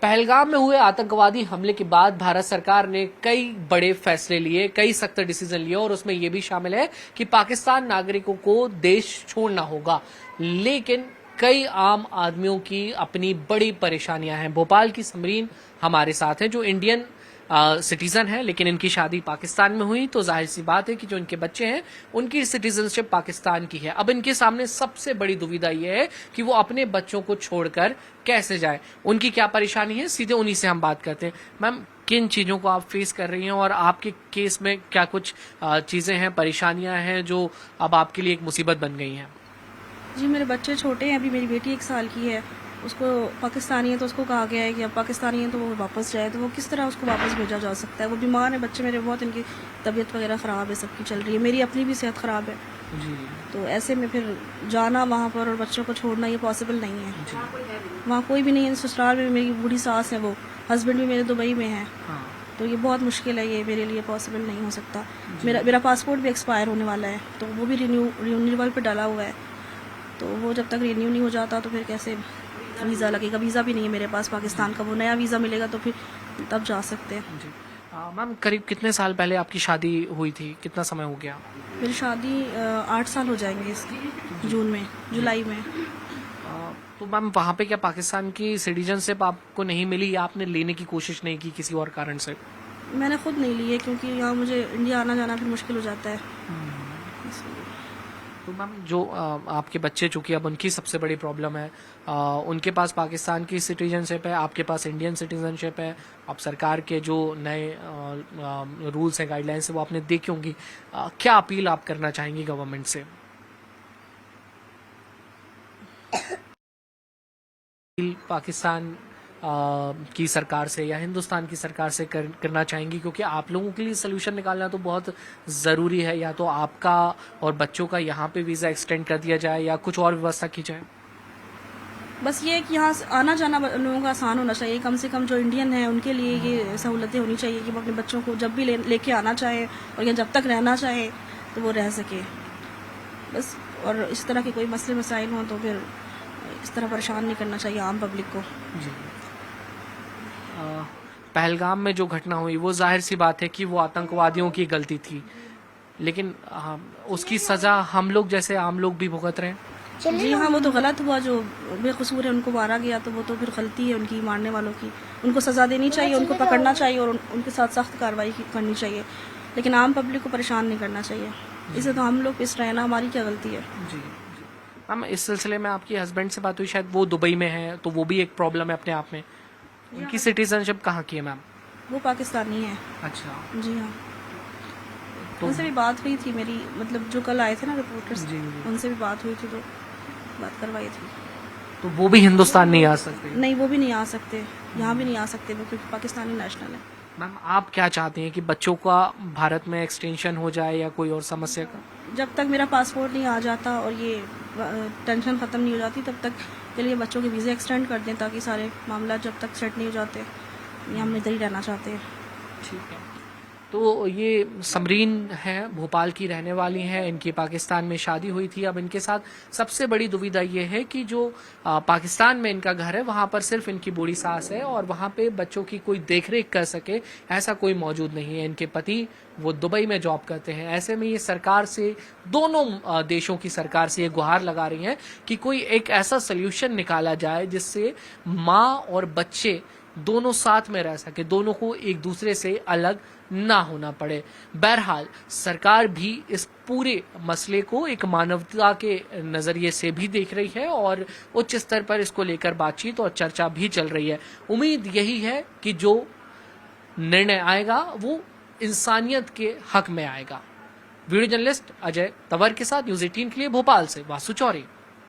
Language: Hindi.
पहलगाम में हुए आतंकवादी हमले के बाद भारत सरकार ने कई बड़े फैसले लिए, कई सख्त डिसीजन लिए और उसमें यह भी शामिल है कि पाकिस्तान नागरिकों को देश छोड़ना होगा। लेकिन कई आम आदमियों की अपनी बड़ी परेशानियां हैं। भोपाल की समरीन हमारे साथ हैं जो इंडियन सिटीजन है, लेकिन इनकी शादी पाकिस्तान में हुई, तो जाहिर सी बात है कि जो इनके बच्चे हैं उनकी सिटीजनशिप पाकिस्तान की है। अब इनके सामने सबसे बड़ी दुविधा यह है कि वो अपने बच्चों को छोड़कर कैसे जाए, उनकी क्या परेशानी है, सीधे उन्हीं से हम बात करते हैं। मैम, किन चीज़ों को आप फेस कर रही हैं और आपके केस में क्या कुछ चीज़ें हैं, परेशानियां हैं जो अब आपके लिए एक मुसीबत बन गई हैं? जी, मेरे बच्चे छोटे हैं, अभी मेरी बेटी 1 साल की है। उसको पाकिस्तानी है तो उसको कहा गया है कि अब पाकिस्तानी है तो वो वापस जाए, तो वो किस तरह उसको वापस भेजा जा सकता है? वो बीमार है, बच्चे मेरे बहुत, इनकी तबीयत वगैरह ख़राब है, सबकी चल रही है, मेरी अपनी भी सेहत ख़राब है। जी। तो ऐसे में फिर जाना वहाँ पर और बच्चों को छोड़ना ये पॉसिबल नहीं है। वहाँ कोई भी नहीं है। ससुराल में मेरी बूढ़ी सास है, वो हस्बैंड भी मेरे दुबई में है। हाँ। तो ये बहुत मुश्किल है, ये मेरे लिए पॉसिबल नहीं हो सकता। मेरा पासपोर्ट भी एक्सपायर होने वाला है, तो वो भी रिन्यूअल पे डाला हुआ है। तो वो जब तक रिन्यू नहीं हो जाता तो फिर कैसे वीज़ा लगेगा? वीज़ा भी नहीं है मेरे पास पाकिस्तान का। वो नया वीज़ा मिलेगा तो फिर तब जा सकते हैं। जी। मैम, करीब कितने साल पहले आपकी शादी हुई थी, कितना समय हो गया? मेरी शादी 8 साल हो जाएंगे इस जून में, जुलाई में। तो मैम, वहाँ पे क्या पाकिस्तान की सिटीजनशिप आपको नहीं मिली या आपने लेने की कोशिश नहीं की किसी और कारण से? मैंने खुद नहीं ली है क्योंकि यहाँ मुझे इंडिया आना जाना फिर मुश्किल हो जाता है। तो मैम, जो आपके बच्चे, चूंकि अब उनकी सबसे बड़ी प्रॉब्लम है, उनके पास पाकिस्तान की सिटीजनशिप है, आपके पास इंडियन सिटीजनशिप है। अब सरकार के जो नए रूल्स हैं, गाइडलाइंस है, वो आपने देखी होंगी। क्या अपील आप करना चाहेंगी गवर्नमेंट से? पाकिस्तान की सरकार से या हिंदुस्तान की सरकार से करना चाहेंगी, क्योंकि आप लोगों के लिए सोल्यूशन निकालना तो बहुत ज़रूरी है। या तो आपका और बच्चों का यहाँ पे वीज़ा एक्सटेंड कर दिया जाए या कुछ और व्यवस्था की जाए। बस ये है कि यहाँ आना जाना लोगों का आसान होना चाहिए। कम से कम जो इंडियन है उनके लिए ये सहूलतें होनी चाहिए कि वो अपने बच्चों को जब भी लेके आना चाहे और या जब तक रहना चाहे तो वो रह सके बस। और इस तरह के कोई मसले मसाइल हों तो फिर इस तरह परेशान नहीं करना चाहिए आम पब्लिक को। जी। पहलगाम में जो घटना हुई वो जाहिर सी बात है कि वो आतंकवादियों की गलती थी, लेकिन उसकी सजा हम लोग जैसे आम लोग भी भुगत रहे हैं। जी हाँ, वो तो गलत हुआ, जो बेकसूर है उनको मारा गया, तो वो तो फिर गलती है उनकी, मारने वालों की। उनको सज़ा देनी चाहिए, उनको पकड़ना चाहिए और उनके साथ सख्त कार्रवाई करनी चाहिए, लेकिन आम पब्लिक को परेशान नहीं करना चाहिए। इसे तो हम लोग पिस रहे हैं ना, हमारी क्या गलती है? जी। मैम, इस सिलसिले में आपकी हस्बैंड से बात हुई, शायद वो दुबई में है, तो वो भी एक प्रॉब्लम है अपने आप में। उनकी सिटीजनशिप कहाँ की है मैम? वो पाकिस्तानी है। अच्छा। जी हाँ, तो उनसे भी बात हुई थी मेरी, मतलब जो कल आए थे ना रिपोर्टर्स, जी। उनसे भी बात हुई थी, तो बात करवाई थी। तो वो भी हिंदुस्तान नहीं आ सकते? नहीं, वो भी नहीं आ सकते, यहाँ भी नहीं आ सकते वो, क्योंकि पाकिस्तानी नेशनल है। मैम, आप क्या चाहते हैं कि बच्चों का भारत में एक्सटेंशन हो जाए या कोई और समस्या का? जब तक मेरा पासपोर्ट नहीं आ जाता और ये टेंशन ख़त्म नहीं हो जाती तब तक के लिए बच्चों के वीज़े एक्सटेंड कर दें, ताकि सारे मामला जब तक सेट नहीं हो जाते, ये हम इधर ही रहना चाहते हैं। ठीक है। तो ये समरीन है, भोपाल की रहने वाली हैं, इनकी पाकिस्तान में शादी हुई थी। अब इनके साथ सबसे बड़ी दुविधा ये है कि जो पाकिस्तान में इनका घर है वहाँ पर सिर्फ इनकी बूढ़ी सास है और वहाँ पे बच्चों की कोई देखरेख कर सके ऐसा कोई मौजूद नहीं है। इनके पति वो दुबई में जॉब करते हैं। ऐसे में ये सरकार से, दोनों देशों की सरकार से ये गुहार लगा रही हैं कि कोई एक ऐसा सोल्यूशन निकाला जाए जिससे माँ और बच्चे दोनों साथ में रह सके, दोनों को एक दूसरे से अलग ना होना पड़े। बहरहाल सरकार भी इस पूरे मसले को एक मानवता के नजरिए से भी देख रही है और उच्च स्तर पर इसको लेकर बातचीत और चर्चा भी चल रही है। उम्मीद यही है कि जो निर्णय आएगा वो इंसानियत के हक में आएगा। वीडियो जर्नलिस्ट अजय तंवर के साथ न्यूज़ 18 के लिए भोपाल से वासु चौरे।